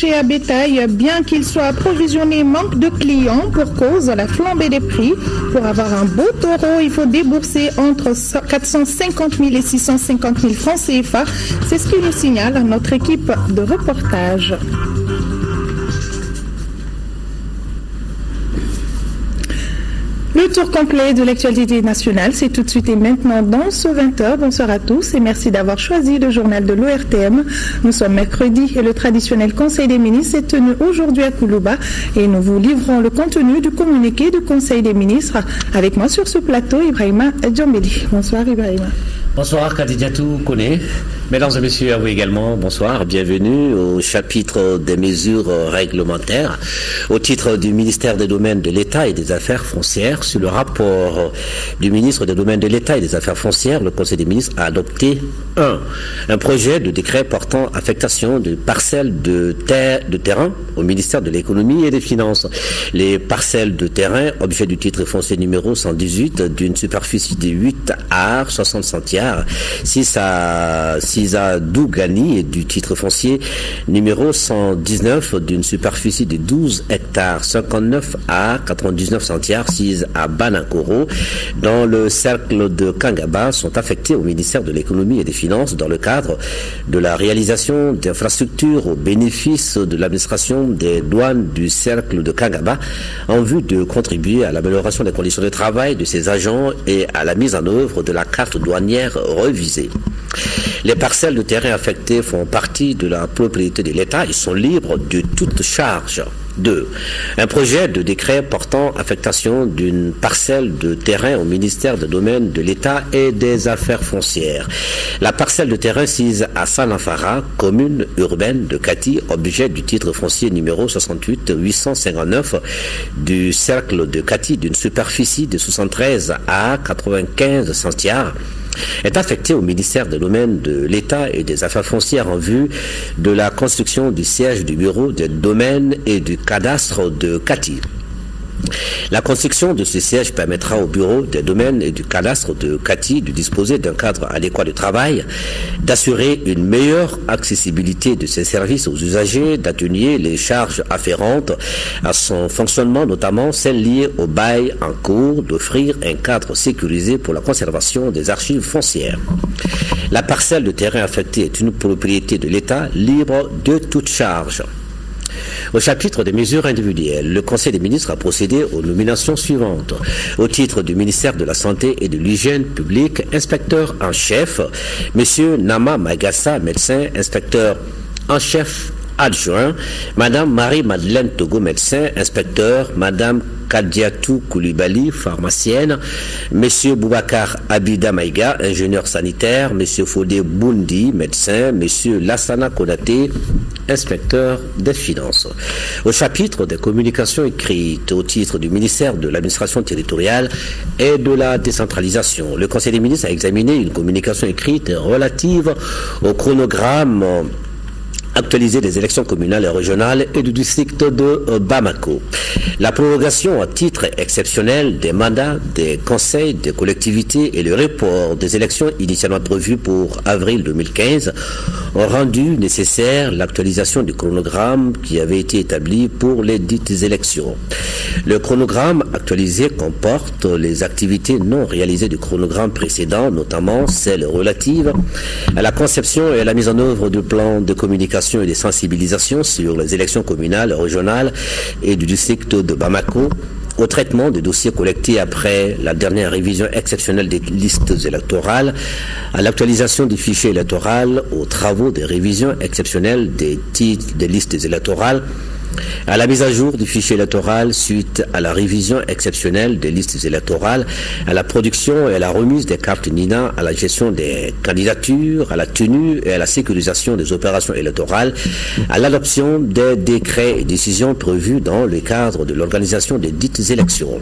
marché à bétail, bien qu'il soit approvisionné, manque de clients pour cause de la flambée des prix. Pour avoir un beau taureau, il faut débourser entre 450 000 et 650 000 francs CFA. C'est ce qui nous signale notre équipe de reportage. Le tour complet de l'actualité nationale, c'est tout de suite et maintenant dans ce 20h. Bonsoir à tous et merci d'avoir choisi le journal de l'ORTM. Nous sommes mercredi et le traditionnel Conseil des ministres est tenu aujourd'hui à Koulouba et nous vous livrons le contenu du communiqué du Conseil des ministres. Avec moi sur ce plateau, Ibrahima Djambeli. Bonsoir Ibrahima. Bonsoir Kadidiatou Kone. Mesdames et messieurs, à vous également, bonsoir. Bienvenue au chapitre des mesures réglementaires au titre du ministère des Domaines de l'État et des Affaires foncières. Sur le rapport du ministre des Domaines de l'État et des Affaires foncières, le Conseil des ministres a adopté un projet de décret portant affectation de parcelles de terrain au ministère de l'Économie et des Finances. Les parcelles de terrain, objet du titre foncier numéro 118, d'une superficie de 8 ar 60 centiares, 6 à Dougani et du titre foncier numéro 119 d'une superficie de 12 hectares 59 à 99 centiares 6 à Banakoro dans le cercle de Kangaba sont affectés au ministère de l'Économie et des Finances dans le cadre de la réalisation d'infrastructures au bénéfice de l'administration des douanes du cercle de Kangaba en vue de contribuer à l'amélioration des conditions de travail de ses agents et à la mise en œuvre de la carte douanière revisée. Les parcelles de terrain affectées font partie de la propriété de l'État et sont libres de toute charge. 2. Un projet de décret portant affectation d'une parcelle de terrain au ministère des Domaines de l'État et des Affaires foncières. La parcelle de terrain sise à Sanafara, commune urbaine de Kati, objet du titre foncier numéro 68 859 du cercle de Kati d'une superficie de 73 à 95 centiares, est affecté au ministère des Domaines de l'État et des Affaires foncières en vue de la construction du siège du bureau des domaines et du cadastre de Kati. La construction de ce siège permettra au bureau des domaines et du cadastre de Kati de disposer d'un cadre adéquat de travail, d'assurer une meilleure accessibilité de ses services aux usagers, d'atténuer les charges afférentes à son fonctionnement, notamment celles liées au bail en cours, d'offrir un cadre sécurisé pour la conservation des archives foncières. La parcelle de terrain affectée est une propriété de l'État libre de toute charge. Au chapitre des mesures individuelles, le Conseil des ministres a procédé aux nominations suivantes. Au titre du ministère de la Santé et de l'Hygiène publique, inspecteur en chef, M. Nama Magassa, médecin, inspecteur en chef adjoint, Madame Marie-Madeleine Togo, médecin, inspecteur, Madame Kadiatou Koulibaly, pharmacienne, Monsieur Boubacar Abida Maïga, ingénieur sanitaire, Monsieur Fodé Boundi, médecin, Monsieur Lassana Konaté, inspecteur des finances. Au chapitre des communications écrites au titre du ministère de l'administration territoriale et de la décentralisation, le Conseil des ministres a examiné une communication écrite relative au chronogramme actualisé des élections communales et régionales et du district de Bamako. La prorogation à titre exceptionnel des mandats des conseils des collectivités et le report des élections initialement prévues pour avril 2015 ont rendu nécessaire l'actualisation du chronogramme qui avait été établi pour les dites élections. Le chronogramme actualisé comporte les activités non réalisées du chronogramme précédent, notamment celles relatives à la conception et à la mise en œuvre du plan de communication et de sensibilisation sur les élections communales, régionales et du district de Bamako, au traitement des dossiers collectés après la dernière révision exceptionnelle des listes électorales, à l'actualisation du fichier électoral, aux travaux des révisions exceptionnelles des titres des listes électorales, à la mise à jour du fichier électoral suite à la révision exceptionnelle des listes électorales, à la production et à la remise des cartes NINA, à la gestion des candidatures, à la tenue et à la sécurisation des opérations électorales, à l'adoption des décrets et décisions prévus dans le cadre de l'organisation des dites élections.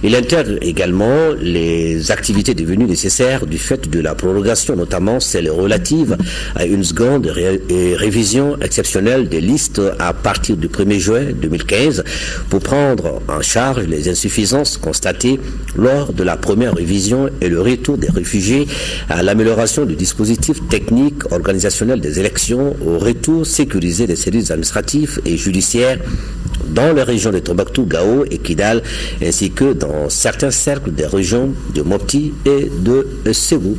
Il intègre également les activités devenues nécessaires du fait de la prorogation, notamment celles relatives à une seconde révision exceptionnelle des listes à partir du 1er juin 2015 pour prendre en charge les insuffisances constatées lors de la première révision et le retour des réfugiés à l'amélioration du dispositif technique organisationnel des élections, au retour sécurisé des services administratifs et judiciaires dans les régions de Tombouctou, Gao et Kidal, ainsi que dans certains cercles des régions de Mopti et de Ségou.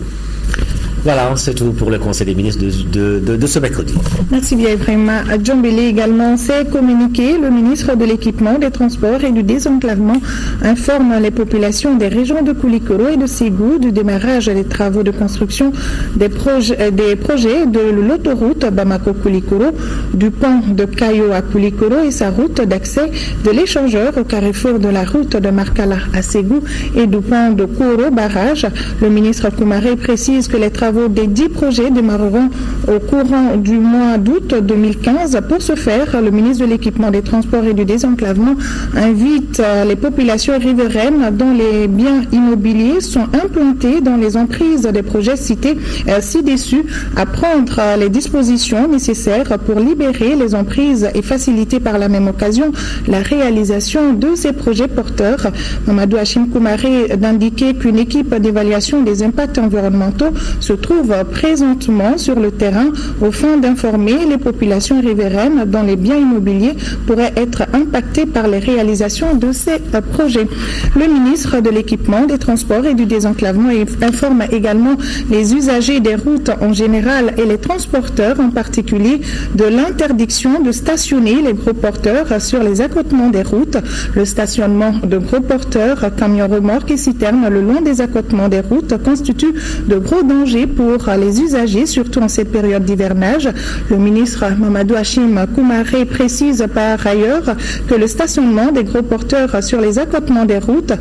Voilà, c'est tout pour le Conseil des ministres de ce mercredi. Merci bien, Ibrahima. Djombele également s'est communiqué. Le ministre de l'Équipement, des Transports et du Désenclavement informe les populations des régions de Koulikoro et de Ségou du démarrage des travaux de construction des projets de l'autoroute Bamako-Koulikoro, du pont de Kayo à Koulikoro et sa route d'accès de l'échangeur au carrefour de la route de Markala à Ségou et du pont de Kouro barrage. Le ministre Koumaré précise que les travaux des 10 projets démarreront au courant du mois d'août 2015. Pour ce faire, le ministre de l'Équipement, des Transports et du Désenclavement invite les populations riveraines dont les biens immobiliers sont implantés dans les emprises des projets cités ci-dessus à prendre les dispositions nécessaires pour libérer les emprises et faciliter par la même occasion la réalisation de ces projets porteurs. Mamadou Hachim Koumaré d'indiquer qu'une équipe d'évaluation des impacts environnementaux se trouve présentement sur le terrain au fin d'informer les populations riveraines dont les biens immobiliers pourraient être impactés par les réalisations de ces projets. Le ministre de l'Équipement, des Transports et du Désenclavement informe également les usagers des routes en général et les transporteurs en particulier de l'interdiction de stationner les gros porteurs sur les accotements des routes. Le stationnement de gros porteurs, camions remorques et citernes le long des accotements des routes constitue de gros dangers pour les usagers, surtout en cette période d'hivernage. Le ministre Mamadou Hachim Koumaré précise par ailleurs que le stationnement des gros porteurs sur les accotements des routes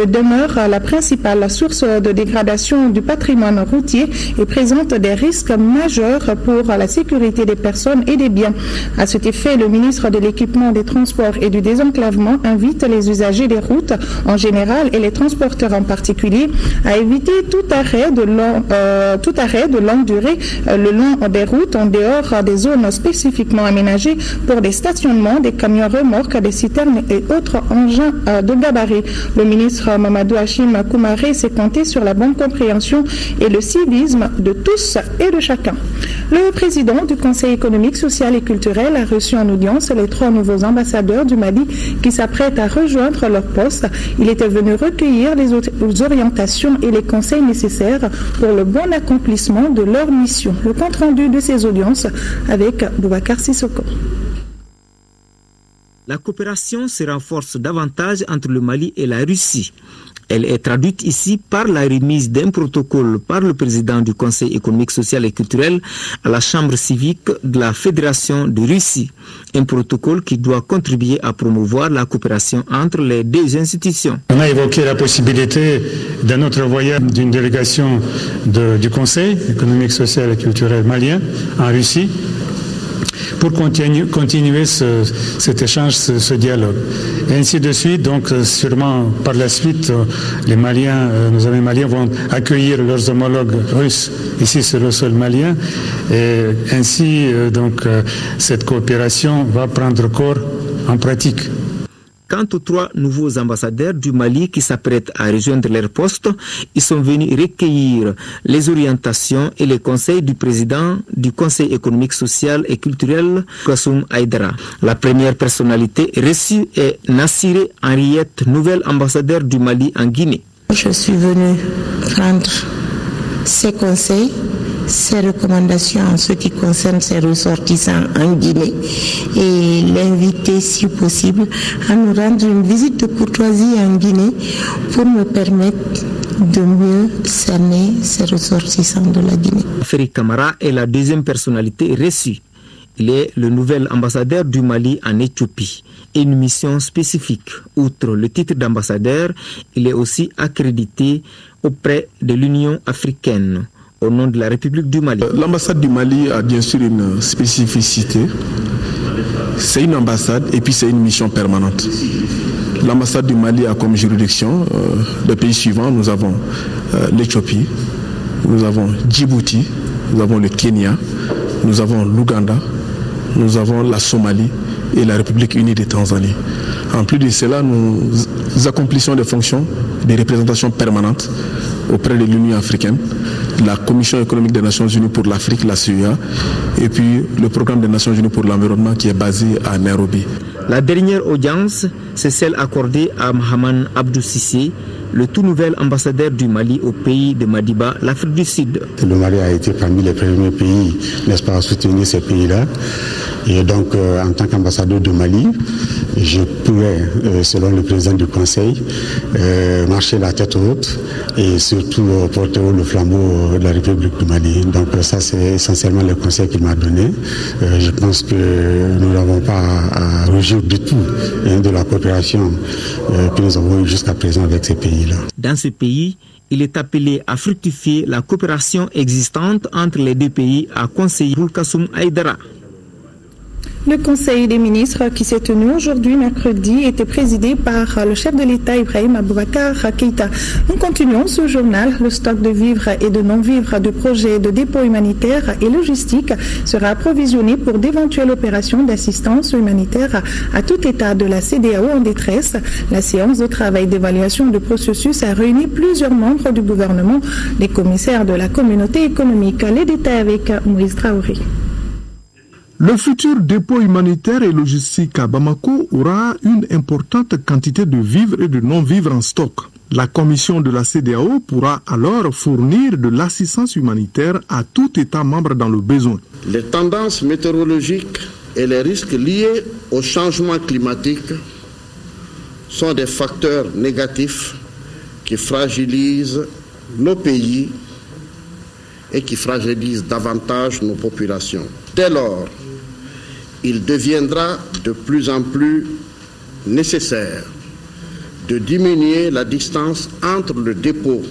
demeure la principale source de dégradation du patrimoine routier et présente des risques majeurs pour la sécurité des personnes et des biens. À cet effet, le ministre de l'Équipement, des Transports et du Désenclavement invite les usagers des routes en général et les transporteurs en particulier à éviter tout arrêt de longue durée le long des routes en dehors des zones spécifiquement aménagées pour des stationnements, des camions remorques, des citernes et autres engins de gabarit. Le ministre Mamadou Hachim Koumaré s'est compté sur la bonne compréhension et le civisme de tous et de chacun. Le président du Conseil économique, social et culturel a reçu en audience les 3 nouveaux ambassadeurs du Mali qui s'apprêtent à rejoindre leur poste. Il était venu recueillir les orientations et les conseils nécessaires pour le bon accomplissement de leur mission. Le compte-rendu de ces audiences avec Boubacar Sissoko. La coopération se renforce davantage entre le Mali et la Russie. Elle est traduite ici par la remise d'un protocole par le président du Conseil économique, social et culturel à la Chambre civique de la Fédération de Russie. Un protocole qui doit contribuer à promouvoir la coopération entre les deux institutions. On a évoqué la possibilité d'un autre voyage d'une délégation du Conseil économique, social et culturel malien en Russie pour continuer cet échange, ce dialogue. Et ainsi de suite, donc sûrement par la suite, nos amis maliens vont accueillir leurs homologues russes ici sur le sol malien. Et ainsi, cette coopération va prendre corps en pratique. Quant aux 3 nouveaux ambassadeurs du Mali qui s'apprêtent à rejoindre leur poste, ils sont venus recueillir les orientations et les conseils du président du Conseil économique, social et culturel, Kassoum Aïdara. La première personnalité reçue est Nassiré Henriette, nouvelle ambassadeur du Mali en Guinée. Je suis venue prendre ces conseils, ces recommandations en ce qui concerne ces ressortissants en Guinée et l'inviter si possible à nous rendre une visite de courtoisie en Guinée pour me permettre de mieux cerner ces ressortissants de la Guinée. Ferry Camara est la deuxième personnalité reçue. Il est le nouvel ambassadeur du Mali en Éthiopie et une mission spécifique. Outre le titre d'ambassadeur, il est aussi accrédité auprès de l'Union africaine au nom de la République du Mali. L'ambassade du Mali a bien sûr une spécificité. C'est une ambassade et puis c'est une mission permanente. L'ambassade du Mali a comme juridiction les pays suivants. Nous avons l'Éthiopie, nous avons Djibouti, nous avons le Kenya, nous avons l'Ouganda, nous avons la Somalie et la République unie de Tanzanie. En plus de cela, nous accomplissons des fonctions de représentation permanente auprès de l'Union africaine, la Commission économique des Nations Unies pour l'Afrique, la CEA, et puis le Programme des Nations Unies pour l'environnement qui est basé à Nairobi. La dernière audience, c'est celle accordée à Mahaman Abdou Cissé, le tout nouvel ambassadeur du Mali au pays de Madiba, l'Afrique du Sud. Le Mali a été parmi les premiers pays, n'est-ce pas, à soutenir ces pays-là. Et donc, en tant qu'ambassadeur de Mali, je pourrais, selon le président du Conseil, marcher la tête haute et surtout porter haut le flambeau de la République du Mali. Donc ça, c'est essentiellement le conseil qu'il m'a donné. Je pense que nous n'avons pas à rougir du tout de la coopération que nous avons eue jusqu'à présent avec ces pays-là. Dans ce pays, il est appelé à fructifier la coopération existante entre les deux pays, a conseillé Boulkassoum Aïdara. Le Conseil des ministres qui s'est tenu aujourd'hui, mercredi, était présidé par le chef de l'État Ibrahim Boubacar Keïta. Nous continuons ce journal. Le stock de vivres et de non-vivres de projets de dépôt humanitaire et logistique sera approvisionné pour d'éventuelles opérations d'assistance humanitaire à tout état de la CEDEAO en détresse. La séance de travail d'évaluation de processus a réuni plusieurs membres du gouvernement, les commissaires de la communauté économique. Les détails avec Moïse Traoré. Le futur dépôt humanitaire et logistique à Bamako aura une importante quantité de vivres et de non-vivres en stock. La commission de la CEDEAO pourra alors fournir de l'assistance humanitaire à tout État membre dans le besoin. Les tendances météorologiques et les risques liés au changement climatique sont des facteurs négatifs qui fragilisent nos pays et qui fragilisent davantage nos populations. Dès lors, il deviendra de plus en plus nécessaire de diminuer la distance entre le dépôt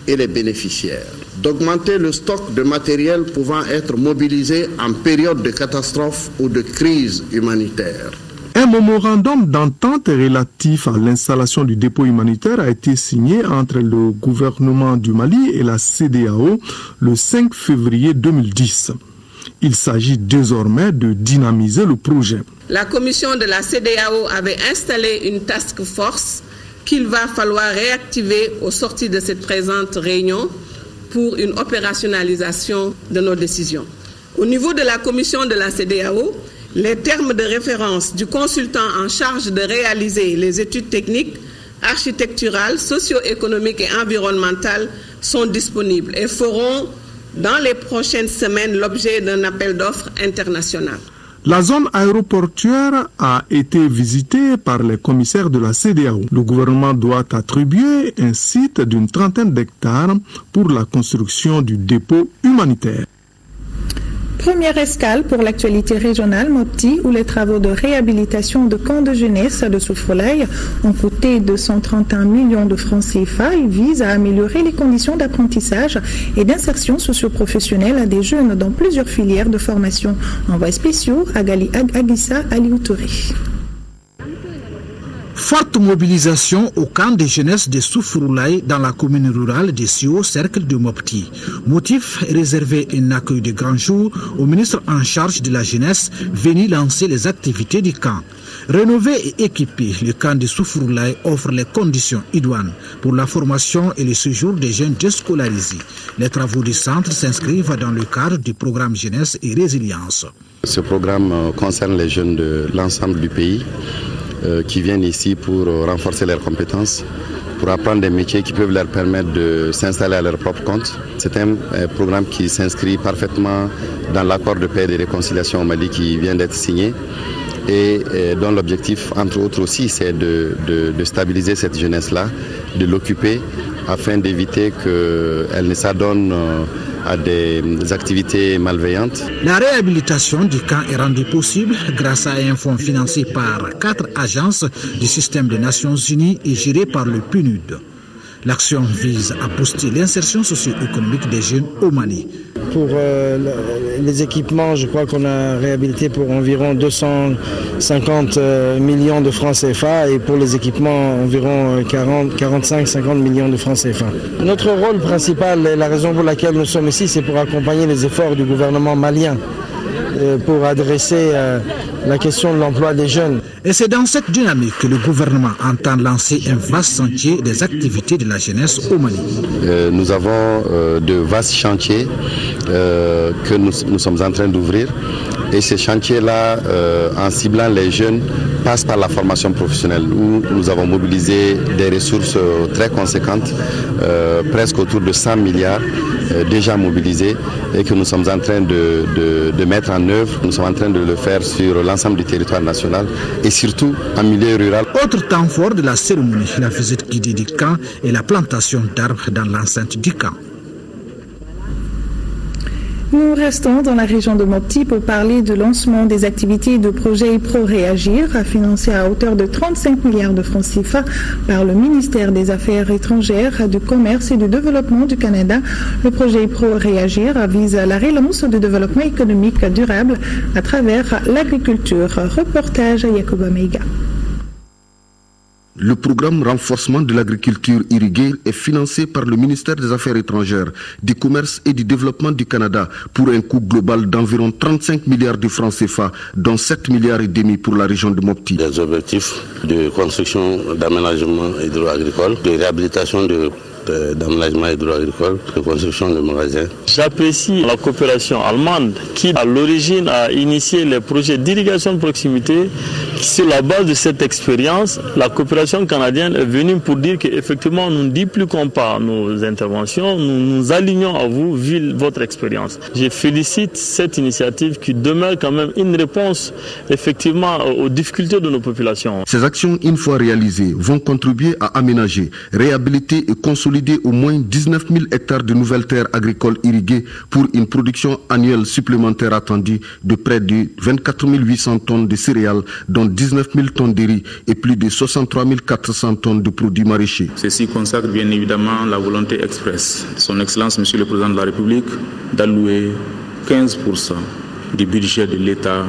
et les bénéficiaires, d'augmenter le stock de matériel pouvant être mobilisé en période de catastrophe ou de crise humanitaire. Un mémorandum d'entente relatif à l'installation du dépôt humanitaire a été signé entre le gouvernement du Mali et la CEDEAO le 5 février 2010. Il s'agit désormais de dynamiser le projet. La commission de la CEDEAO avait installé une task force qu'il va falloir réactiver au sortir de cette présente réunion pour une opérationnalisation de nos décisions. Au niveau de la commission de la CEDEAO, les termes de référence du consultant en charge de réaliser les études techniques, architecturales, socio-économiques et environnementales sont disponibles et feront dans les prochaines semaines l'objet d'un appel d'offres international. La zone aéroportuaire a été visitée par les commissaires de la CEDEAO. Le gouvernement doit attribuer un site d'une trentaine d'hectares pour la construction du dépôt humanitaire. Première escale pour l'actualité régionale Mopti, où les travaux de réhabilitation de camps de jeunesse de Soufroulaye ont coûté 231 millions de francs CFA et visent à améliorer les conditions d'apprentissage et d'insertion socio-professionnelle à des jeunes dans plusieurs filières de formation. Envois spéciaux à Agissa Aliotouré. Forte mobilisation au camp de jeunesse de Soufroulaye dans la commune rurale de Sio, cercle de Mopti. Motif, réserver un accueil de grand jour au ministre en charge de la jeunesse venu lancer les activités du camp. Rénové et équipé, le camp de Soufroulaye offre les conditions idoines pour la formation et le séjour des jeunes déscolarisés. Les travaux du centre s'inscrivent dans le cadre du programme Jeunesse et Résilience. Ce programme concerne les jeunes de l'ensemble du pays qui viennent ici pour renforcer leurs compétences, pour apprendre des métiers qui peuvent leur permettre de s'installer à leur propre compte. C'est un programme qui s'inscrit parfaitement dans l'accord de paix et de réconciliation au Mali qui vient d'être signé et dont l'objectif, entre autres aussi, c'est de stabiliser cette jeunesse-là, de l'occuper afin d'éviter qu'elle ne s'adonne à des activités malveillantes. La réhabilitation du camp est rendue possible grâce à un fonds financé par 4 agences du système des Nations Unies et géré par le PNUD. L'action vise à booster l'insertion socio-économique des jeunes au Mali. Pour les équipements, je crois qu'on a réhabilité pour environ 250 millions de francs CFA et pour les équipements environ 45-50 millions de francs CFA. Notre rôle principal et la raison pour laquelle nous sommes ici, c'est pour accompagner les efforts du gouvernement malien pour adresser la question de l'emploi des jeunes. Et c'est dans cette dynamique que le gouvernement entend lancer un vaste chantier des activités de la jeunesse au Mali. Nous avons de vastes chantiers que nous sommes en train d'ouvrir. Et ces chantiers-là, en ciblant les jeunes, passent par la formation professionnelle où nous avons mobilisé des ressources très conséquentes, presque autour de 100 milliards déjà mobilisés et que nous sommes en train de mettre en œuvre. Nous sommes en train de le faire sur l'ensemble du territoire national et surtout en milieu rural. Autre temps fort de la cérémonie, la visite guidée du camp et la plantation d'arbres dans l'enceinte du camp. Nous restons dans la région de Mopti pour parler du lancement des activités de projet Pro-Réagir, financé à hauteur de 35 milliards de francs CFA par le ministère des Affaires étrangères, du Commerce et du Développement du Canada. Le projet Pro-Réagir vise la relance du développement économique durable à travers l'agriculture. Reportage à Yacouba Meiga. Le programme renforcement de l'agriculture irriguée est financé par le ministère des Affaires étrangères, du Commerce et du Développement du Canada pour un coût global d'environ 35 milliards de francs CFA, dont 7 milliards et demi pour la région de Mopti. Des objectifs de construction d'aménagement hydro-agricole, de réhabilitation d'aménagement hydro-agricole, de construction de magasins. J'apprécie la coopération allemande qui, à l'origine, a initié les projets d'irrigation de proximité. Sur la base de cette expérience, la coopération canadienne est venue pour dire qu'effectivement, nous ne dupliquons pas nos interventions, nous nous alignons à vous vu votre expérience. Je félicite cette initiative qui demeure quand même une réponse effectivement aux difficultés de nos populations. Ces actions, une fois réalisées, vont contribuer à aménager, réhabiliter et consolider au moins 19 000 hectares de nouvelles terres agricoles irriguées pour une production annuelle supplémentaire attendue de près de 24 800 tonnes de céréales, dont 19 000 tonnes de riz et plus de 63 400 tonnes de produits maraîchers. Ceci consacre bien évidemment la volonté expresse de son Excellence Monsieur le Président de la République d'allouer 15% du budget de l'État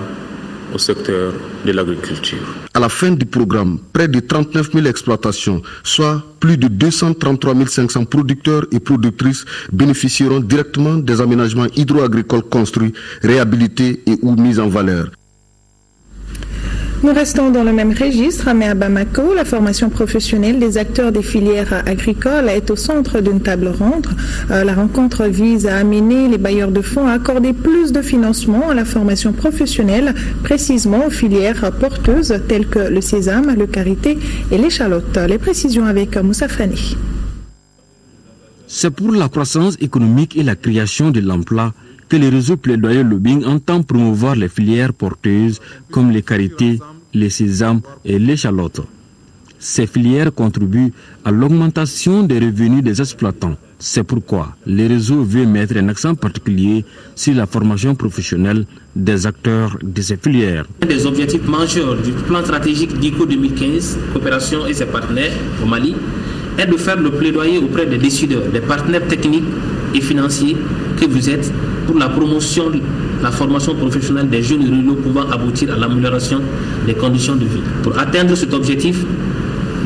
au secteur de l'agriculture. À la fin du programme, près de 39 000 exploitations, soit plus de 233 500 producteurs et productrices bénéficieront directement des aménagements hydro-agricoles construits, réhabilités et ou mis en valeur. Nous restons dans le même registre, mais à Bamako, la formation professionnelle des acteurs des filières agricoles est au centre d'une table ronde. La rencontre vise à amener les bailleurs de fonds à accorder plus de financement à la formation professionnelle, précisément aux filières porteuses telles que le sésame, le karité et l'échalote. Les précisions avec Moussa Fani. C'est pour la croissance économique et la création de l'emploi que le réseau Plaidoyer Lobbying entend promouvoir les filières porteuses comme les karités, les sésames et l'échalote. Ces filières contribuent à l'augmentation des revenus des exploitants. C'est pourquoi le réseau veut mettre un accent particulier sur la formation professionnelle des acteurs de ces filières. Un des objectifs majeurs du plan stratégique d'ICO 2015, coopération et ses partenaires au Mali, est de faire le plaidoyer auprès des décideurs, des partenaires techniques et financiers que vous êtes pour la promotion de la formation professionnelle des jeunes ruraux pouvant aboutir à l'amélioration des conditions de vie. Pour atteindre cet objectif,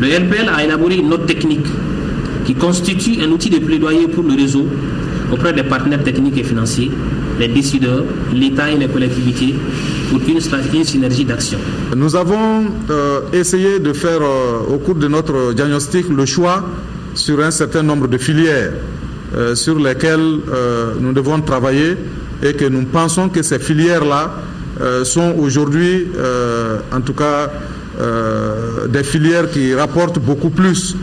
le LPL a élaboré une note technique qui constitue un outil de plaidoyer pour le réseau auprès des partenaires techniques et financiers, les décideurs, l'État et les collectivités pour une synergie d'action. Nous avons essayé de faire au cours de notre diagnostic le choix sur un certain nombre de filières sur lesquelles nous devons travailler et que nous pensons que ces filières-là sont aujourd'hui, en tout cas, des filières qui rapportent beaucoup plus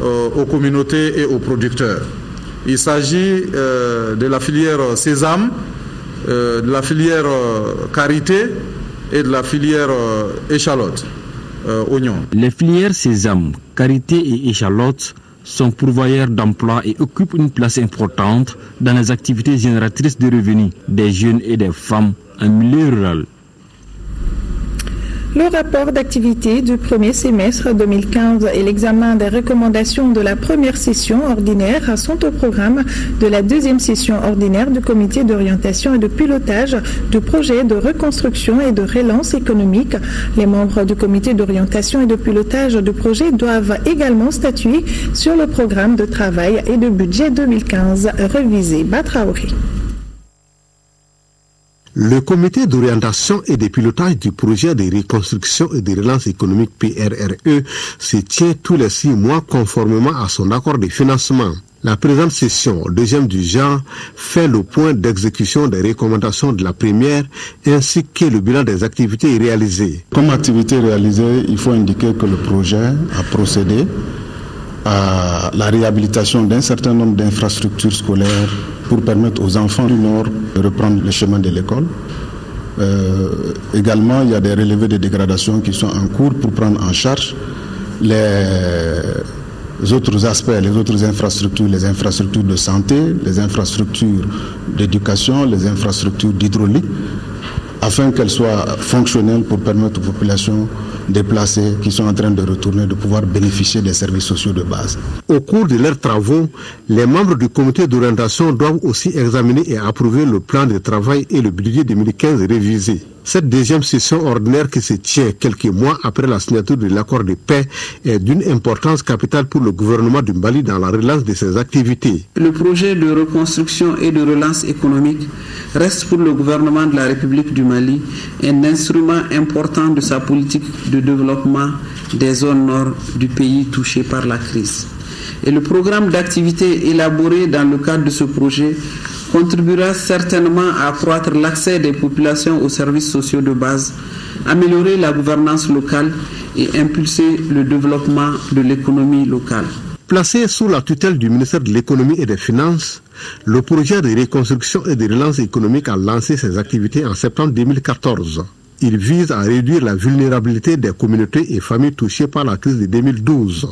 aux communautés et aux producteurs. Il s'agit de la filière sésame, de la filière karité et de la filière échalote, oignon. Les filières sésame, karité et échalote sont pourvoyeurs d'emplois et occupent une place importante dans les activités génératrices de revenus des jeunes et des femmes en milieu rural. Le rapport d'activité du premier semestre 2015 et l'examen des recommandations de la première session ordinaire sont au programme de la deuxième session ordinaire du comité d'orientation et de pilotage du projet de reconstruction et de relance économique. Les membres du comité d'orientation et de pilotage du projet doivent également statuer sur le programme de travail et de budget 2015 révisé. Batraouri. Le comité d'orientation et de pilotage du projet de reconstruction et de relance économique PRRE se tient tous les 6 mois conformément à son accord de financement. La présente session, deuxième du genre, fait le point d'exécution des recommandations de la première ainsi que le bilan des activités réalisées. Comme activité réalisée, il faut indiquer que le projet a procédé à la réhabilitation d'un certain nombre d'infrastructures scolaires pour permettre aux enfants du Nord de reprendre le chemin de l'école. Également, il y a des relevés de dégradation qui sont en cours pour prendre en charge les autres aspects, les autres infrastructures, les infrastructures de santé, les infrastructures d'éducation, les infrastructures d'hydraulique, afin qu'elles soient fonctionnelles pour permettre aux populations déplacées qui sont en train de retourner de pouvoir bénéficier des services sociaux de base. Au cours de leurs travaux, les membres du comité d'orientation doivent aussi examiner et approuver le plan de travail et le budget 2015 révisé. Cette deuxième session ordinaire qui se tient quelques mois après la signature de l'accord de paix est d'une importance capitale pour le gouvernement du Mali dans la relance de ses activités. Le projet de reconstruction et de relance économique reste pour le gouvernement de la République du Mali un instrument important de sa politique de développement des zones nord du pays touchées par la crise. Et le programme d'activité élaboré dans le cadre de ce projet contribuera certainement à accroître l'accès des populations aux services sociaux de base, améliorer la gouvernance locale et impulser le développement de l'économie locale. Placé sous la tutelle du ministère de l'économie et des finances, le projet de reconstruction et de relance économique a lancé ses activités en septembre 2014. Il vise à réduire la vulnérabilité des communautés et familles touchées par la crise de 2012.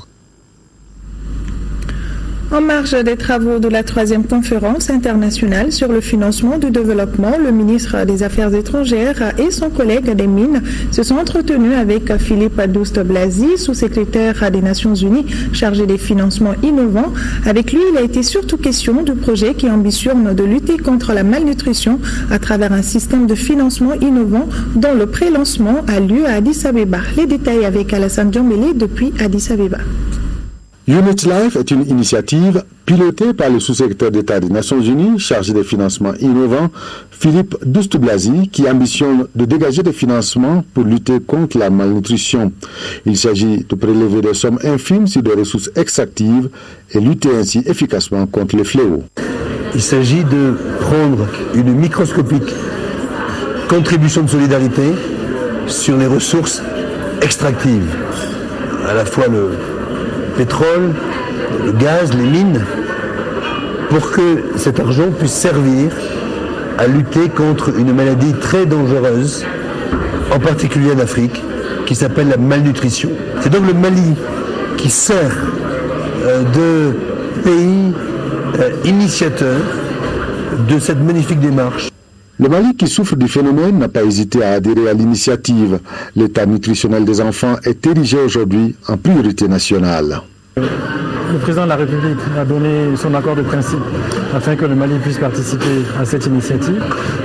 En marge des travaux de la 3e conférence internationale sur le financement du développement, le ministre des Affaires étrangères et son collègue des Mines se sont entretenus avec Philippe Douste-Blazy, sous-secrétaire des Nations Unies chargé des financements innovants. Avec lui, il a été surtout question du projet qui ambitionne de lutter contre la malnutrition à travers un système de financement innovant dont le pré-lancement a lieu à Addis Abeba. Les détails avec Alassane Diambélé depuis Addis Abeba. Unit Life est une initiative pilotée par le sous-secrétaire d'État des Nations Unies chargé des financements innovants, Philippe Douste-Blazy, qui ambitionne de dégager des financements pour lutter contre la malnutrition. Il s'agit de prélever des sommes infimes sur des ressources extractives et lutter ainsi efficacement contre les fléaux. Il s'agit de prendre une microscopique contribution de solidarité sur les ressources extractives, à la fois le pétrole, le gaz, les mines, pour que cet argent puisse servir à lutter contre une maladie très dangereuse, en particulier en Afrique, qui s'appelle la malnutrition. C'est donc le Mali qui sert de pays initiateur de cette magnifique démarche. Le Mali, qui souffre du phénomène, n'a pas hésité à adhérer à l'initiative. L'état nutritionnel des enfants est érigé aujourd'hui en priorité nationale. Le président de la République a donné son accord de principe afin que le Mali puisse participer à cette initiative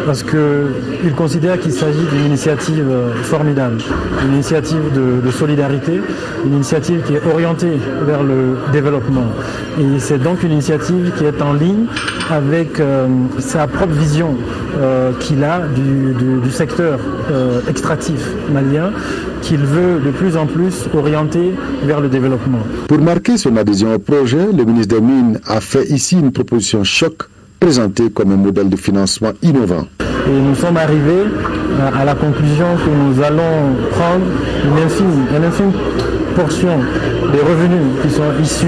parce qu'il considère qu'il s'agit d'une initiative formidable, une initiative de solidarité, une initiative qui est orientée vers le développement. Et c'est donc une initiative qui est en ligne avec sa propre vision qu'il a du secteur extractif malien, qu'il veut de plus en plus orienter vers le développement. Pour marquer son adhésion au projet, le ministre des Mines a fait ici une proposition choc présentée comme un modèle de financement innovant. Et nous sommes arrivés à la conclusion que nous allons prendre une infime portion des revenus qui sont issus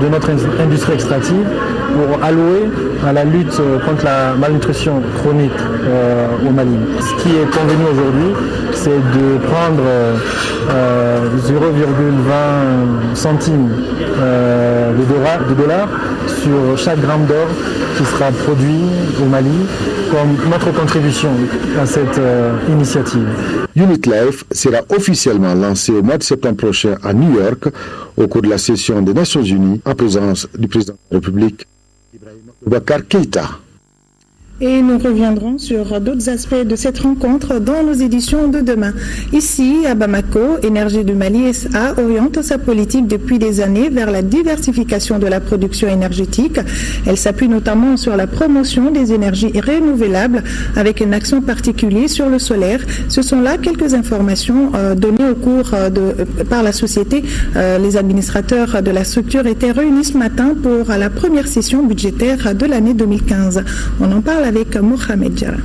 de notre industrie extractive pour allouer à la lutte contre la malnutrition chronique au Mali. Ce qui est convenu aujourd'hui, c'est de prendre 0,20 centimes de dollars sur chaque gramme d'or qui sera produit au Mali comme notre contribution à cette initiative. Unit Life sera officiellement lancé au mois de septembre prochain à New York au cours de la session des Nations Unies en présence du président de la République, Ibrahima Boubacar Keïta. Et nous reviendrons sur d'autres aspects de cette rencontre dans nos éditions de demain. Ici, à Bamako, Énergie du Mali SA oriente sa politique depuis des années vers la diversification de la production énergétique. Elle s'appuie notamment sur la promotion des énergies renouvelables avec un accent particulier sur le solaire. Ce sont là quelques informations données au cours par la société. Les administrateurs de la structure étaient réunis ce matin pour la première session budgétaire de l'année 2015. On en parle avec Mohamed Jara.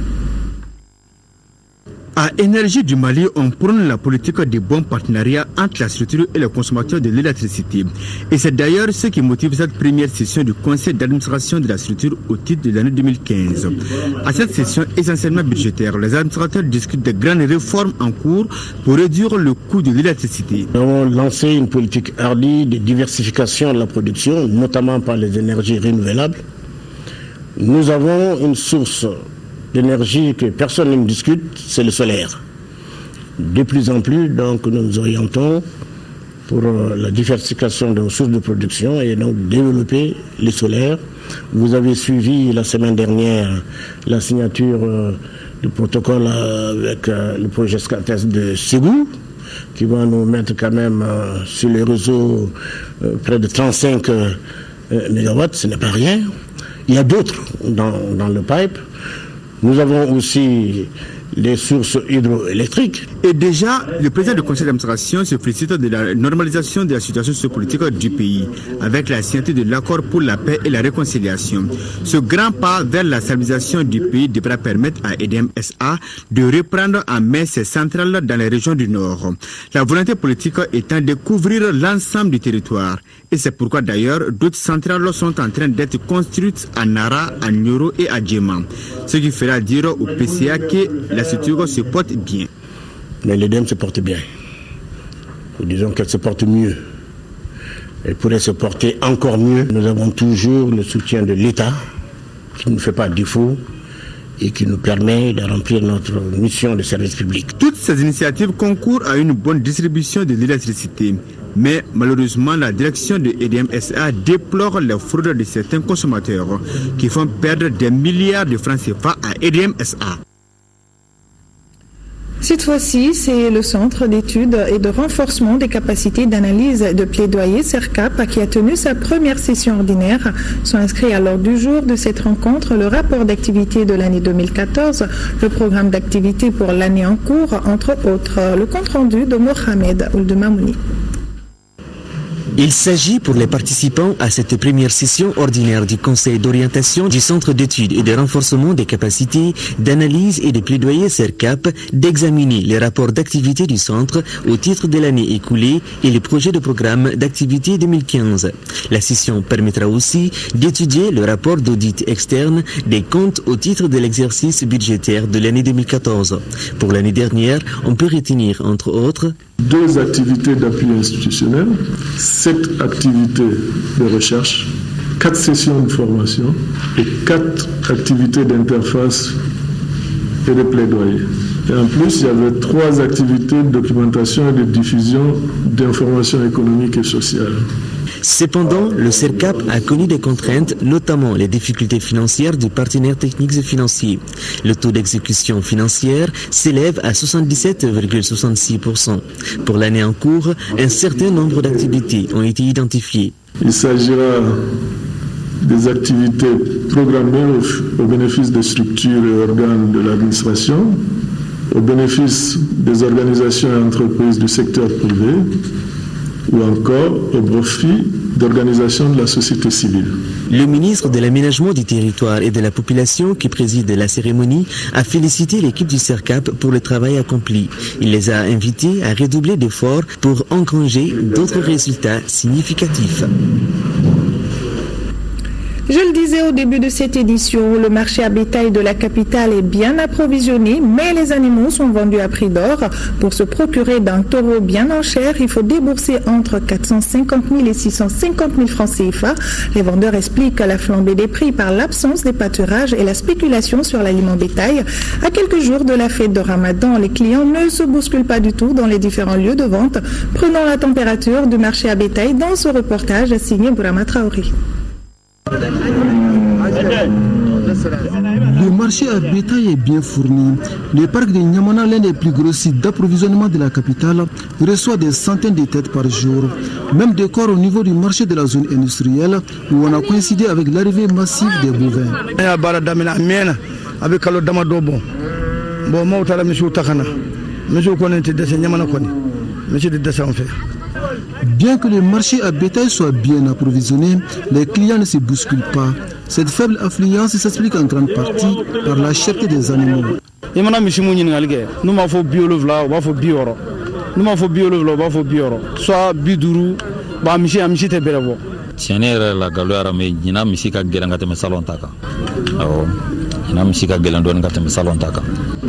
À Énergie du Mali, on prône la politique des bons partenariats entre la structure et les consommateurs de l'électricité. Et c'est d'ailleurs ce qui motive cette première session du conseil d'administration de la structure au titre de l'année 2015. À cette session essentiellement budgétaire, les administrateurs discutent de grandes réformes en cours pour réduire le coût de l'électricité. Nous avons lancé une politique hardie de diversification de la production, notamment par les énergies renouvelables. Nous avons une source d'énergie que personne ne discute, c'est le solaire. De plus en plus, donc, nous nous orientons pour la diversification de nos sources de production et donc développer les solaires. Vous avez suivi la semaine dernière la signature du protocole avec le projet SCATES de Ségou, qui va nous mettre quand même sur les réseaux près de 35 mégawatts, ce n'est pas rien. Il y a d'autres dans le pipe. Nous avons aussi les sources hydroélectriques. Et déjà, le président du conseil d'administration se félicite de la normalisation de la situation sociopolitique du pays, avec la signature de l'accord pour la paix et la réconciliation. Ce grand pas vers la stabilisation du pays devra permettre à EDM SA de reprendre en main ses centrales dans les régions du Nord. La volonté politique étant de couvrir l'ensemble du territoire. Et c'est pourquoi d'ailleurs d'autres centrales sont en train d'être construites à Nara, à Nyoro et à Djema. Ce qui fera dire au PCA que la structure se porte bien. Mais l'EDM se porte bien. Nous disons qu'elle se porte mieux. Elle pourrait se porter encore mieux. Nous avons toujours le soutien de l'État qui ne fait pas défaut et qui nous permet de remplir notre mission de service public. Toutes ces initiatives concourent à une bonne distribution de l'électricité. Mais malheureusement, la direction de EDM SA déplore les fraudes de certains consommateurs qui font perdre des milliards de francs CFA à EDM SA. Cette fois-ci, c'est le Centre d'études et de renforcement des capacités d'analyse de plaidoyer CERCAP qui a tenu sa première session ordinaire. Sont inscrits à l'ordre du jour de cette rencontre le rapport d'activité de l'année 2014, le programme d'activité pour l'année en cours, entre autres. Le compte-rendu de Mohamed Ould-Mamouni. Il s'agit pour les participants à cette première session ordinaire du Conseil d'orientation du Centre d'études et de renforcement des capacités d'analyse et de plaidoyer CERCAP d'examiner les rapports d'activité du Centre au titre de l'année écoulée et les projets de programme d'activité 2015. La session permettra aussi d'étudier le rapport d'audit externe des comptes au titre de l'exercice budgétaire de l'année 2014. Pour l'année dernière, on peut retenir entre autres 2 activités d'appui institutionnel, 7 activités de recherche, 4 sessions de formation et 4 activités d'interface et de plaidoyer. Et en plus, il y avait 3 activités de documentation et de diffusion d'informations économiques et sociales. Cependant, le CERCAP a connu des contraintes, notamment les difficultés financières des partenaires techniques et financiers. Le taux d'exécution financière s'élève à 77,66%. Pour l'année en cours, un certain nombre d'activités ont été identifiées. Il s'agira des activités programmées au bénéfice des structures et organes de l'administration, au bénéfice des organisations et entreprises du secteur privé, ou encore au profit d'organisations de la société civile. Le ministre de l'Aménagement du territoire et de la population qui préside la cérémonie a félicité l'équipe du CERCAP pour le travail accompli. Il les a invités à redoubler d'efforts pour engranger d'autres résultats significatifs. Je le disais au début de cette édition, le marché à bétail de la capitale est bien approvisionné, mais les animaux sont vendus à prix d'or. Pour se procurer d'un taureau bien en chair, il faut débourser entre 450 000 et 650 000 francs CFA. Les vendeurs expliquent la flambée des prix par l'absence des pâturages et la spéculation sur l'aliment bétail. À quelques jours de la fête de Ramadan, les clients ne se bousculent pas du tout dans les différents lieux de vente. Prenons la température du marché à bétail dans ce reportage signé Bourama Traoré. Le marché à bétail est bien fourni. Le parc de Niamana, l'un des plus gros sites d'approvisionnement de la capitale, reçoit des centaines de têtes par jour. Même décor au niveau du marché de la zone industrielle où on a coïncidé avec l'arrivée massive des bovins. Bien que le marché à bétail soit bien approvisionné, les clients ne se bousculent pas. Cette faible affluence s'explique en grande partie par la cherté des animaux.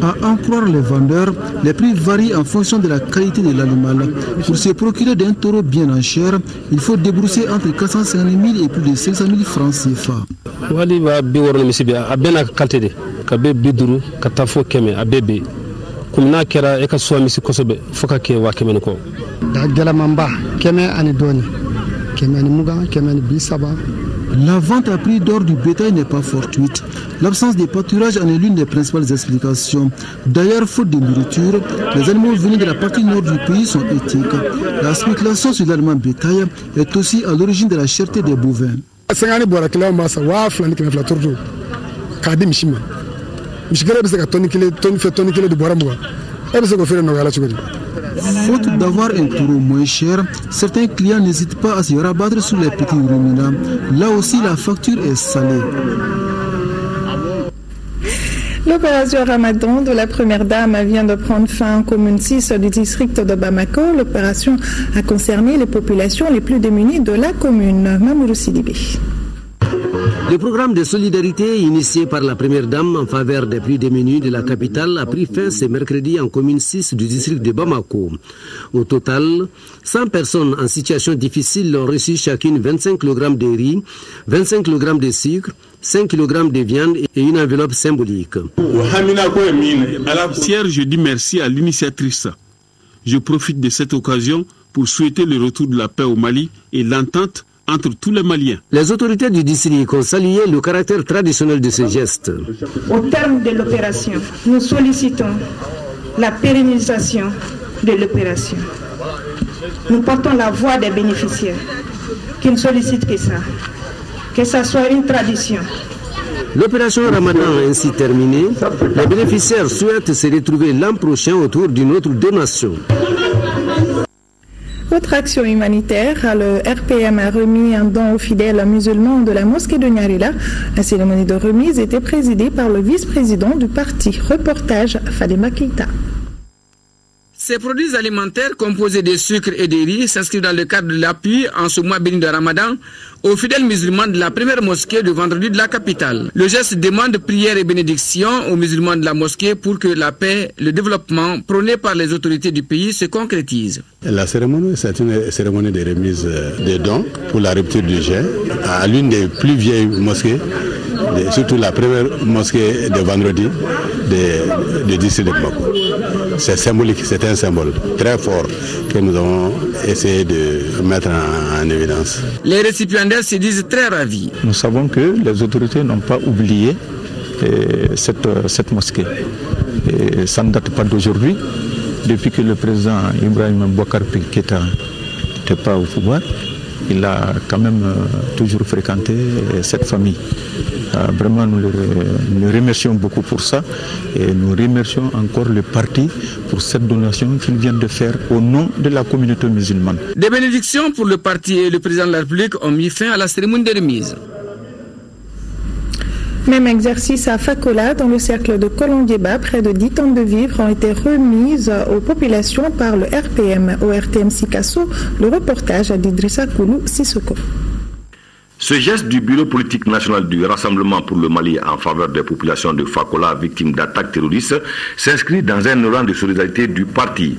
À en croire les vendeurs, les prix varient en fonction de la qualité de l'animal. Pour se procurer d'un taureau bien en chair, il faut débourser entre 450 000 et plus de 500 000 francs CFA. La vente à prix d'or du bétail n'est pas fortuite. L'absence de pâturage en est l'une des principales explications. D'ailleurs, faute de nourriture, les animaux venus de la partie nord du pays sont éthiques. La spéculation sur l'aliment bétail est aussi à l'origine de la cherté des bovins. Faute d'avoir un taureau moins cher, certains clients n'hésitent pas à se rabattre sur les petits ruminants. Là aussi, la facture est salée. L'opération Ramadan de la Première Dame vient de prendre fin en commune 6 du district de Bamako. L'opération a concerné les populations les plus démunies de la commune. Mamoudou Sidibé. Le programme de solidarité initié par la Première Dame en faveur des plus démunis de la capitale a pris fin ce mercredi en commune 6 du district de Bamako. Au total, 100 personnes en situation difficile ont reçu chacune 25 kg de riz, 25 kg de sucre, 5 kg de viande et une enveloppe symbolique. Hier, je dis merci à l'initiatrice. Je profite de cette occasion pour souhaiter le retour de la paix au Mali et l'entente entre tous les Maliens. Les autorités du district ont salué le caractère traditionnel de ce geste. Au terme de l'opération, nous sollicitons la pérennisation de l'opération. Nous portons la voix des bénéficiaires qui ne sollicitent que ça soit une tradition. L'opération Ramadan ainsi terminée, les bénéficiaires souhaitent se retrouver l'an prochain autour d'une autre donation. Autre action humanitaire, le RPM a remis un don aux fidèles musulmans de la mosquée de Nyarila. La cérémonie de remise était présidée par le vice-président du parti. Reportage Fadema Keita. Ces produits alimentaires composés de sucre et de riz s'inscrivent dans le cadre de l'appui en ce mois béni de Ramadan aux fidèles musulmans de la première mosquée de vendredi de la capitale. Le geste demande prière et bénédiction aux musulmans de la mosquée pour que la paix, le développement prôné par les autorités du pays se concrétise. La cérémonie, c'est une cérémonie de remise des dons pour la rupture du jeûne à l'une des plus vieilles mosquées, surtout la première mosquée de vendredi de district de Bamako. C'est symbolique, c'est un symbole très fort que nous avons essayé de mettre en évidence. Les récipiendaires se disent très ravis. Nous savons que les autorités n'ont pas oublié cette mosquée. Et ça ne date pas d'aujourd'hui. Depuis que le président Ibrahim Boubacar Keïta n'était pas au pouvoir, il a quand même toujours fréquenté cette famille. Vraiment, nous le remercions beaucoup pour ça et nous remercions encore le parti pour cette donation qu'il vient de faire au nom de la communauté musulmane. Des bénédictions pour le parti et le président de la République ont mis fin à la cérémonie de remise. Même exercice à Fakola, dans le cercle de Kolondieba, près de 10 tonnes de vivres ont été remises aux populations par le RPM. Au RTM Sikasso, le reportage d'Idrissa Koulou Sissoko. Ce geste du Bureau politique national du Rassemblement pour le Mali en faveur des populations de Fakola victimes d'attaques terroristes s'inscrit dans un élan de solidarité du parti.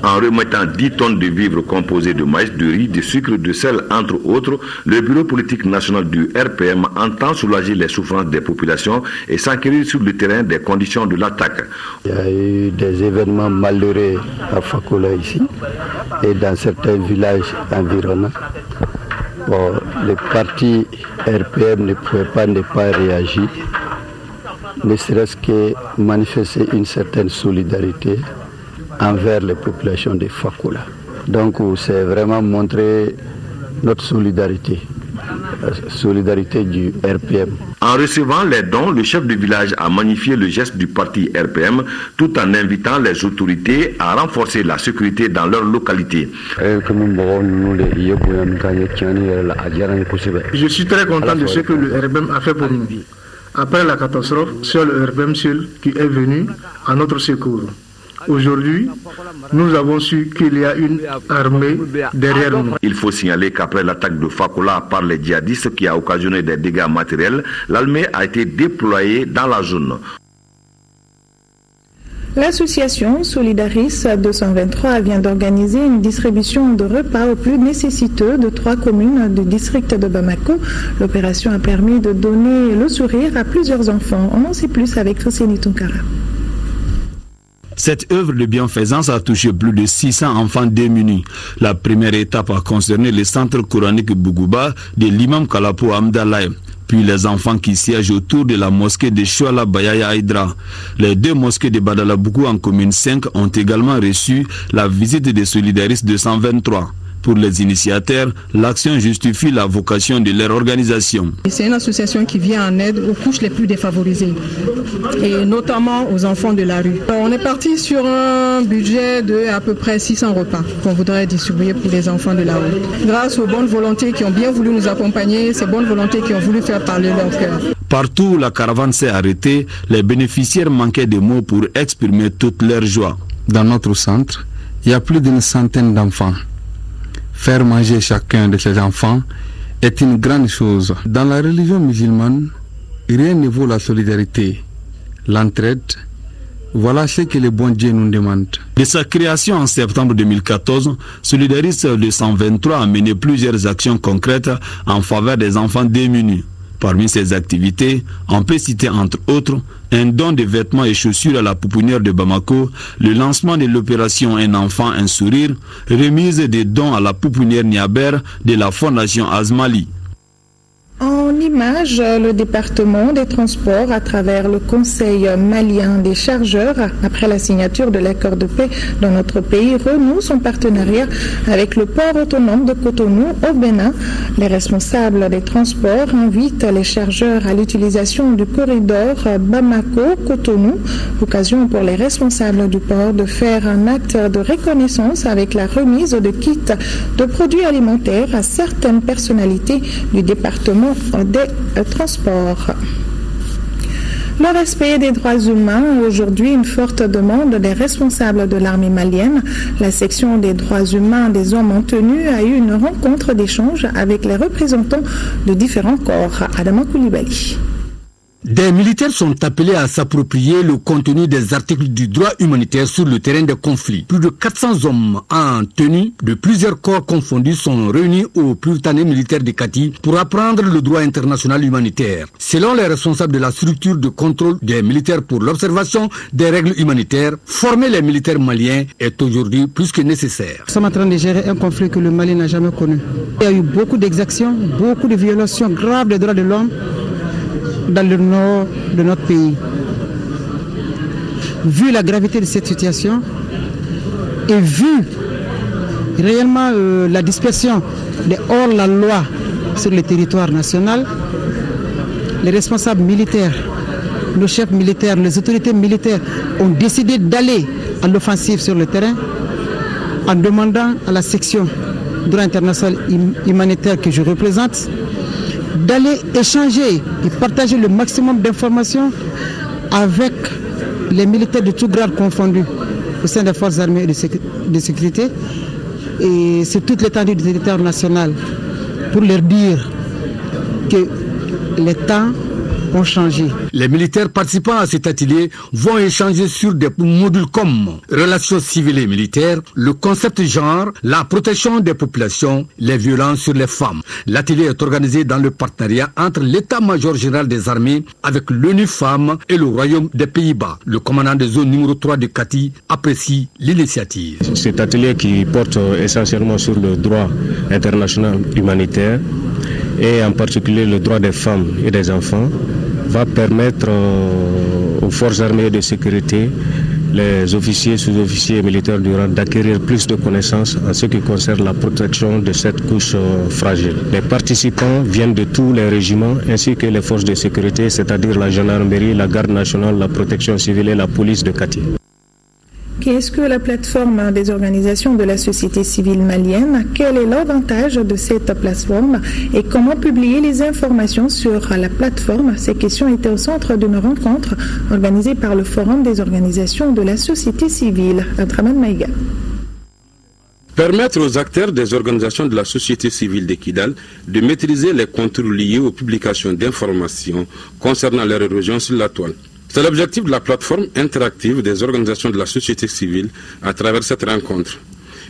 En remettant 10 tonnes de vivres composés de maïs, de riz, de sucre, de sel, entre autres, le Bureau politique national du RPM entend soulager les souffrances des populations et s'enquérir sur le terrain des conditions de l'attaque. Il y a eu des événements malheureux à Fakola ici et dans certains villages environnants. Bon, le parti RPM ne pouvait pas ne pas réagir. ne serait-ce que manifester une certaine solidarité envers les populations de Fakola. Donc c'est vraiment montrer notre solidarité du RPM. En recevant les dons, le chef de village a magnifié le geste du parti RPM tout en invitant les autorités à renforcer la sécurité dans leur localité. Je suis très content de ce que le RPM a fait pour nous. Après la catastrophe, c'est le RPM seul qui est venu à notre secours. Aujourd'hui, nous avons su qu'il y a une armée derrière nous. Il faut signaler qu'après l'attaque de Fakola par les djihadistes qui a occasionné des dégâts matériels, l'armée a été déployée dans la zone. L'association Solidaris 223 vient d'organiser une distribution de repas aux plus nécessiteux de 3 communes du district de Bamako. L'opération a permis de donner le sourire à plusieurs enfants. On en sait plus avec Fosséni Tunkara. Cette œuvre de bienfaisance a touché plus de 600 enfants démunis. La première étape a concerné le centre coranique Bougouba de l'imam Kalapo Amdalaï, puis les enfants qui siègent autour de la mosquée de Chouala Bayaya Haïdra. Les 2 mosquées de Badalabougou en commune 5 ont également reçu la visite des Solidaris 223. Pour les initiateurs, l'action justifie la vocation de leur organisation. C'est une association qui vient en aide aux couches les plus défavorisées, et notamment aux enfants de la rue. On est parti sur un budget de à peu près 600 repas qu'on voudrait distribuer pour les enfants de la rue. Grâce aux bonnes volontés qui ont bien voulu nous accompagner, ces bonnes volontés qui ont voulu faire parler leur cœur. Partout où la caravane s'est arrêtée, les bénéficiaires manquaient de mots pour exprimer toute leur joie. Dans notre centre, il y a plus d'une centaine d'enfants. Faire manger chacun de ces enfants est une grande chose. Dans la religion musulmane, rien ne vaut la solidarité, l'entraide. Voilà ce que le bon Dieu nous demande. De sa création en septembre 2014, Solidaris 223 a mené plusieurs actions concrètes en faveur des enfants démunis. Parmi ces activités, on peut citer entre autres un don de vêtements et chaussures à la pouponnière de Bamako, le lancement de l'opération Un enfant, un sourire, remise des dons à la pouponnière Niaber de la Fondation Azmali. En image, le département des transports à travers le Conseil malien des chargeurs, après la signature de l'accord de paix dans notre pays, renoue son partenariat avec le port autonome de Cotonou au Bénin. Les responsables des transports invitent les chargeurs à l'utilisation du corridor Bamako-Cotonou, occasion pour les responsables du port de faire un acte de reconnaissance avec la remise de kits de produits alimentaires à certaines personnalités du département des transports. Le respect des droits humains, aujourd'hui une forte demande des responsables de l'armée malienne. La section des droits humains des hommes en tenue a eu une rencontre d'échange avec les représentants de différents corps. Adama Koulibaly. Des militaires sont appelés à s'approprier le contenu des articles du droit humanitaire sur le terrain des conflits. Plus de 400 hommes en tenue de plusieurs corps confondus sont réunis au Prytanée militaire de Kati pour apprendre le droit international humanitaire. Selon les responsables de la structure de contrôle des militaires pour l'observation des règles humanitaires, former les militaires maliens est aujourd'hui plus que nécessaire. Nous sommes en train de gérer un conflit que le Mali n'a jamais connu. Il y a eu beaucoup d'exactions, beaucoup de violations graves des droits de l'homme dans le nord de notre pays. Vu la gravité de cette situation et vu réellement la dispersion des hors-la-loi sur le territoire national, les responsables militaires, nos chefs militaires, les autorités militaires ont décidé d'aller à l'offensive sur le terrain en demandant à la section droit international humanitaire que je représente d'aller échanger et partager le maximum d'informations avec les militaires de tout grade confondus au sein des forces armées et de sécurité et sur toute l'étendue du territoire national pour leur dire que les temps ont changé. Les militaires participant à cet atelier vont échanger sur des modules comme relations civiles et militaires, le concept genre, la protection des populations, les violences sur les femmes. L'atelier est organisé dans le partenariat entre l'état-major général des armées avec l'ONU Femmes et le Royaume des Pays-Bas. Le commandant de zone numéro 3 de Kati apprécie l'initiative. Cet atelier qui porte essentiellement sur le droit international humanitaire et en particulier le droit des femmes et des enfants va permettre aux forces armées de sécurité, les officiers, sous-officiers et militaires du rang d'acquérir plus de connaissances en ce qui concerne la protection de cette couche fragile. Les participants viennent de tous les régiments ainsi que les forces de sécurité, c'est-à-dire la gendarmerie, la garde nationale, la protection civile et la police de Kati. Qu'est-ce que la plateforme des organisations de la société civile malienne? Quel est l'avantage de cette plateforme et comment publier les informations sur la plateforme? Ces questions étaient au centre d'une rencontre organisée par le Forum des organisations de la société civile. Adraman Maïga. Permettre aux acteurs des organisations de la société civile de Kidal de maîtriser les contours liés aux publications d'informations concernant leur région sur la toile. C'est l'objectif de la plateforme interactive des organisations de la société civile à travers cette rencontre.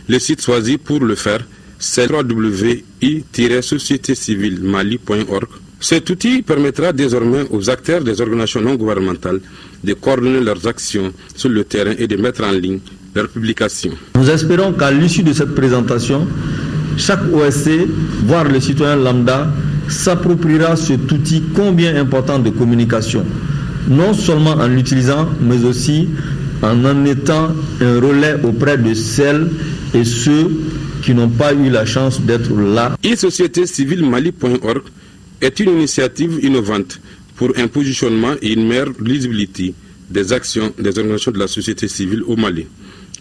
Le site choisi pour le faire, c'est www.i-sociétécivilemali.org. Cet outil permettra désormais aux acteurs des organisations non gouvernementales de coordonner leurs actions sur le terrain et de mettre en ligne leurs publications. Nous espérons qu'à l'issue de cette présentation, chaque OSC, voire le citoyen lambda, s'appropriera cet outil combien important de communication. Non seulement en l'utilisant, mais aussi en étant un relais auprès de celles et ceux qui n'ont pas eu la chance d'être là. e-sociétécivilemali.org est une initiative innovante pour un positionnement et une meilleure lisibilité des actions des organisations de la société civile au Mali.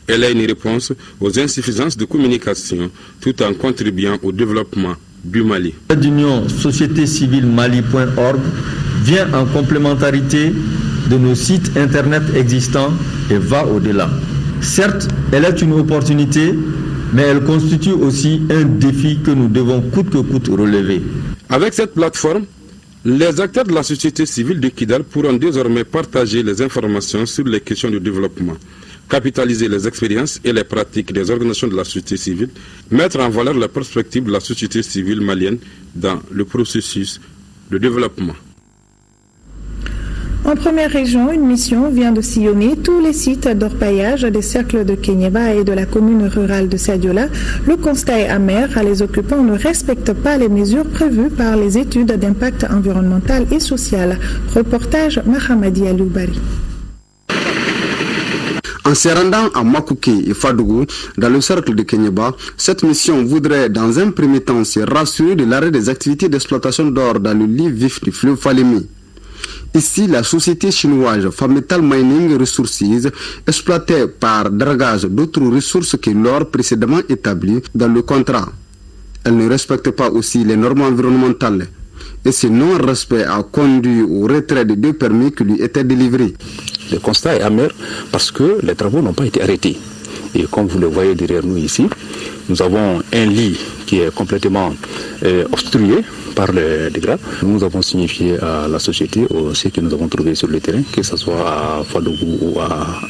Elle est une réponse aux insuffisances de communication tout en contribuant au développement du Mali. L'union sociétécivilemali.org vient en complémentarité de nos sites internet existants et va au-delà. Certes, elle est une opportunité, mais elle constitue aussi un défi que nous devons coûte que coûte relever. Avec cette plateforme, les acteurs de la société civile de Kidal pourront désormais partager les informations sur les questions de développement, capitaliser les expériences et les pratiques des organisations de la société civile, mettre en valeur la perspective de la société civile malienne dans le processus de développement. En première région, une mission vient de sillonner tous les sites d'orpaillage des cercles de Kenyeba et de la commune rurale de Sadiola. Le constat est amer, les occupants ne respectent pas les mesures prévues par les études d'impact environnemental et social. Reportage Mahamadi Aloubari. En se rendant à Makouké et Fadougou, dans le cercle de Kenyeba, cette mission voudrait dans un premier temps se rassurer de l'arrêt des activités d'exploitation d'or dans le lit vif du fleuve Falémé. Ici, la société chinoise Fametal Mining Resources exploitait par dragage d'autres ressources que l'or précédemment établies dans le contrat. Elle ne respecte pas aussi les normes environnementales. Et ce non-respect a conduit au retrait des 2 permis qui lui étaient délivrés. Le constat est amer parce que les travaux n'ont pas été arrêtés. Et comme vous le voyez derrière nous ici, nous avons un lit qui est complètement obstrué par les dégâts. Nous avons signifié à la société ce que nous avons trouvé sur le terrain, que ce soit à Fadougou ou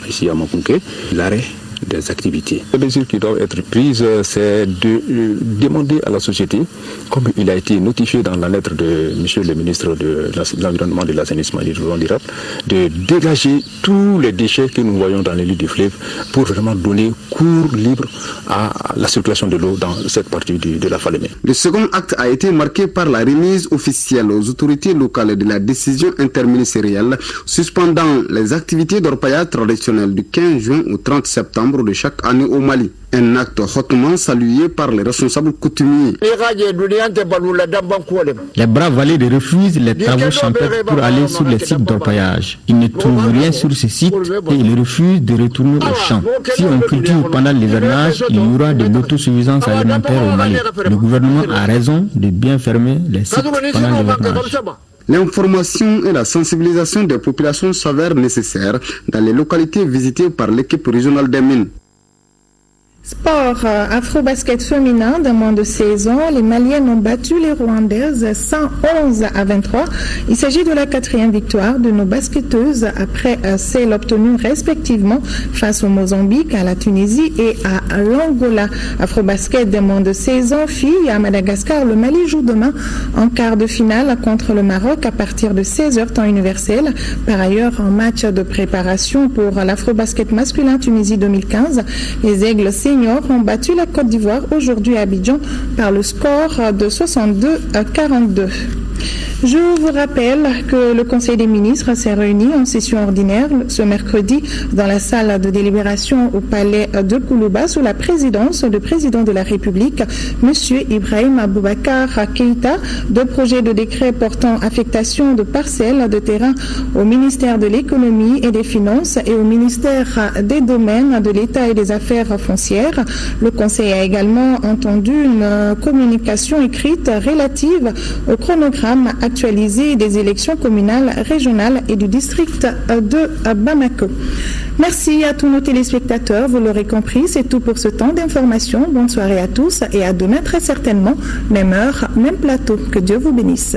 ici à Makunke, l'arrêt des activités. Les mesures qui doivent être prises, c'est de demander à la société, comme il a été notifié dans la lettre de M. le ministre de l'Environnement, de l'Assainissement et du Développement durable, de dégager tous les déchets que nous voyons dans les lits du fleuve pour vraiment donner cours libre à la circulation de l'eau dans cette partie de la Falémé. Le second acte a été marqué par la remise officielle aux autorités locales de la décision interministérielle suspendant les activités d'orpaillage traditionnelles du 15 juin au 30 septembre de chaque année au Mali. Un acte hautement salué par les responsables coutumiers. Les braves valets refusent les travaux champêtres pour aller sur les sites d'orpaillage. Ils ne trouvent rien sur ces sites et ils refusent de retourner au champ. Si on cultive pendant l'hivernage, il y aura de l'autosuffisance alimentaire au Mali. Le gouvernement a raison de bien fermer les sites pendant l'hivernage. L'information et la sensibilisation des populations s'avèrent nécessaires dans les localités visitées par l'équipe régionale des mines. Sport, afro-basket féminin de moins de 16 ans, les Maliennes ont battu les Rwandaises 111-23. Il s'agit de la 4e victoire de nos basketteuses après celle obtenue respectivement face au Mozambique, à la Tunisie et à l'Angola. Afro-basket de moins de 16 ans, filles à Madagascar, le Mali joue demain en quart de finale contre le Maroc à partir de 16h temps universel. Par ailleurs, en match de préparation pour l'afro-basket masculin Tunisie 2015, les Aigles seniors ont battu la Côte d'Ivoire aujourd'hui à Abidjan par le score de 62-42. Je vous rappelle que le Conseil des ministres s'est réuni en session ordinaire ce mercredi dans la salle de délibération au palais de Koulouba sous la présidence du président de la République, M. Ibrahim Boubacar Keïta. Deux projets de décret portant affectation de parcelles de terrain au ministère de l'économie et des finances et au ministère des domaines de l'État et des affaires foncières. Le Conseil a également entendu une communication écrite relative au chronogramme actualisé des élections communales, régionales et du district de Bamako. Merci à tous nos téléspectateurs, vous l'aurez compris, c'est tout pour ce temps d'information. Bonne soirée à tous et à demain très certainement, même heure, même plateau. Que Dieu vous bénisse.